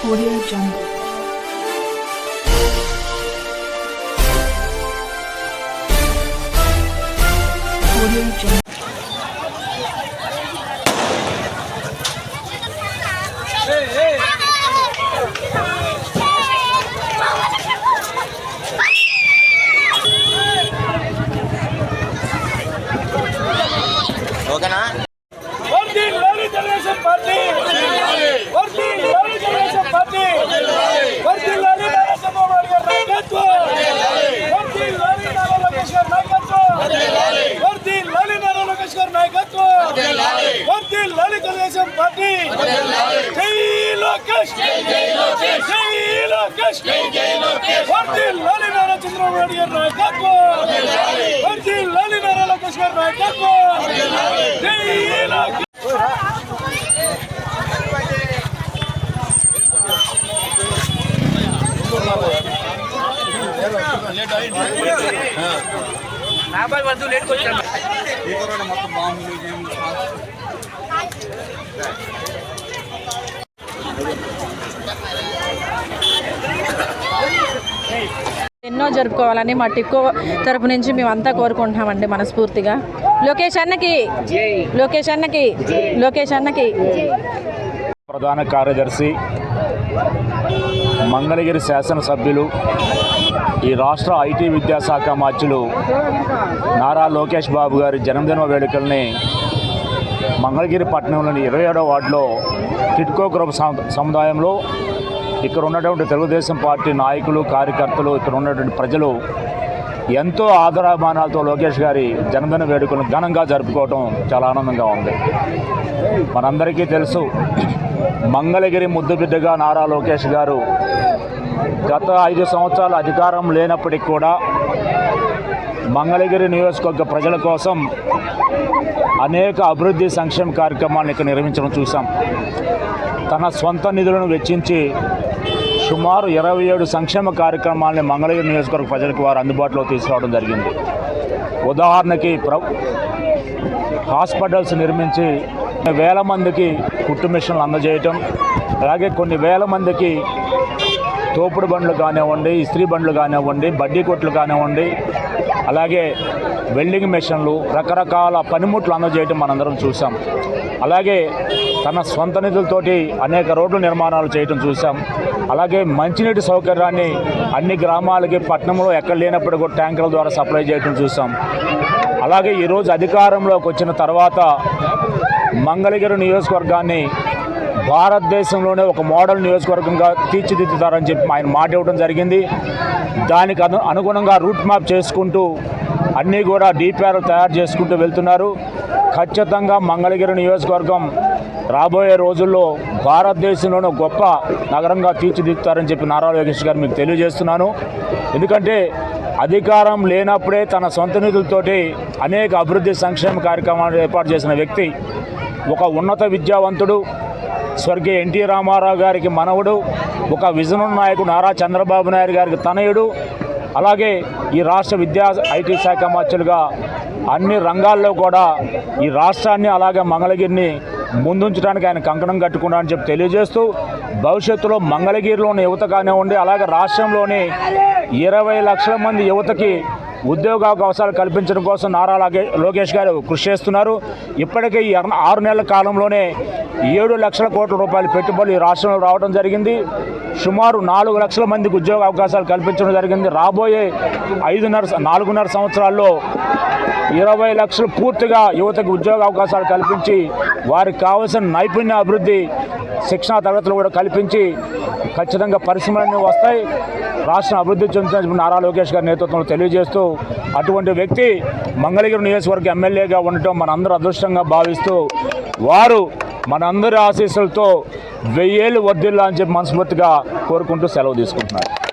Audio Jungle. Audio Jungle. ఓకేనా? ఎన్నో జరుపుకోవాలని మా టిక్కో తరపు నుంచి మేమంతా కోరుకుంటున్నామండి మనస్ఫూర్తిగా. లోకేష్ అన్నకి ప్రధాన కార్యదర్శి, మంగళగిరి శాసనసభ్యులు, ఈ రాష్ట్ర ఐటీ విద్యాశాఖ మంత్రులు నారా లోకేష్ బాబు గారి జన్మదిన వేడుకల్ని మంగళగిరి పట్టణంలోని 27వ వార్డులో టిట్కో గ్రూప్ సముదాయంలో ఇక్కడ ఉన్నటువంటి తెలుగుదేశం పార్టీ నాయకులు, కార్యకర్తలు, ఇక్కడ ఉన్నటువంటి ప్రజలు ఎంతో ఆదరాభిమానాలతో లోకేష్ గారి జన్మదిన వేడుకలను ఘనంగా జరుపుకోవడం చాలా ఆనందంగా ఉంది. మనందరికీ తెలుసు, మంగళగిరి ముద్దుబిడ్డగా నారా లోకేష్ గారు గత 5 సంవత్సరాలు అధికారం లేనప్పటికీ కూడా మంగళగిరి నియోజకవర్గ ప్రజల కోసం అనేక అభివృద్ధి సంక్షేమ కార్యక్రమాలను ఇక్కడ నిర్వహించడం చూసాం. తన సొంత నిధులను వెచ్చించి సుమారు 27 సంక్షేమ కార్యక్రమాలని మంగళగిరి నియోజకవర్గ ప్రజలకు వారు అందుబాటులో తీసుకురావడం జరిగింది. ఉదాహరణకి హాస్పిటల్స్ నిర్మించి వేల మందికి కుట్టు మిషన్లు అందజేయటం, అలాగే కొన్ని వేల మందికి తోపుడు బండ్లు కానివ్వండి, ఇస్త్రీ బండ్లు కానివ్వండి, బడ్డీ కొట్లు కానివ్వండి, అలాగే వెల్డింగ్ మెషిన్లు, రకరకాల పనిముట్లు అందజేయటం మనందరం చూసాం. అలాగే తన సొంత నిధులతోటి అనేక రోడ్ల నిర్మాణాలు చేయటం చూసాం. అలాగే మంచినీటి సౌకర్యాన్ని అన్ని గ్రామాలకి పట్టణంలో ఎక్కడ లేనప్పుడు కూడా ట్యాంకర్ల ద్వారా సప్లై చేయటం చూసాం. అలాగే ఈరోజు అధికారంలోకి వచ్చిన తర్వాత మంగళగిరి నియోజకవర్గాన్ని భారతదేశంలోనే ఒక మోడల్ నియోజకవర్గంగా తీర్చిదిద్దుతారని చెప్పి ఆయన మాట ఇవ్వడం జరిగింది. దానికి అనుగుణంగా రూట్ మ్యాప్ చేసుకుంటూ అన్నీ కూడా డిపిఆర్ తయారు చేసుకుంటూ వెళ్తున్నారు. ఖచ్చితంగా మంగళగిరి నియోజకవర్గం రాబోయే రోజుల్లో భారతదేశంలోనే గొప్ప నగరంగా తీర్చిదిద్దుతారని చెప్పి నారా లోకేష్ గారు మీకు తెలియజేస్తున్నాను. ఎందుకంటే అధికారం లేనప్పుడే తన సొంత నిధులతోటి అనేక అభివృద్ధి సంక్షేమ కార్యక్రమాలు ఏర్పాటు చేసిన వ్యక్తి, ఒక ఉన్నత విద్యావంతుడు, స్వర్గీయ ఎన్టీ రామారావు గారికి మనవడు, ఒక విజన్ నాయకుడు నారా చంద్రబాబు నాయుడు గారికి తనయుడు, అలాగే ఈ రాష్ట్ర ఐటీ శాఖ మంత్రులుగా అన్ని రంగాల్లో కూడా ఈ రాష్ట్రాన్ని అలాగే మంగళగిరిని ముందుంచడానికి ఆయన కంకణం కట్టుకున్నారని చెప్పి తెలియజేస్తూ, భవిష్యత్తులో మంగళగిరిలోని యువత కానివ్వండి, అలాగే రాష్ట్రంలోని 20 లక్షల మంది యువతకి ఉద్యోగావకాశాలు కల్పించడం కోసం నారా లోకేష్ గారు కృషి చేస్తున్నారు. ఇప్పటికే ఈ 6 నెలల కాలంలోనే 7 లక్షల కోట్ల రూపాయల పెట్టుబడులు ఈ రాష్ట్రంలో రావడం జరిగింది. సుమారు 4 లక్షల మందికి ఉద్యోగ అవకాశాలు కల్పించడం జరిగింది. రాబోయే 4.5 సంవత్సరాల్లో 20 లక్షలు పూర్తిగా యువతకు ఉద్యోగ అవకాశాలు కల్పించి వారికి కావాల్సిన నైపుణ్య అభివృద్ధి శిక్షణా తరగతులు కూడా కల్పించి ఖచ్చితంగా పరిశ్రమలన్నీ వస్తాయి, రాష్ట్రం అభివృద్ధి చెందుతుందని నారా లోకేష్ గారి నేతృత్వంలో తెలియజేస్తూ, అటువంటి వ్యక్తి మంగళగిరి నియోజకవర్గ ఎమ్మెల్యేగా ఉండటం మనందరూ అదృష్టంగా భావిస్తూ, వారు మనందరి ఆశీస్సులతో 1000 ఏళ్ళు వర్ధిల్లా అని చెప్పి మనస్ఫూర్తిగా కోరుకుంటూ సెలవు తీసుకుంటున్నారు.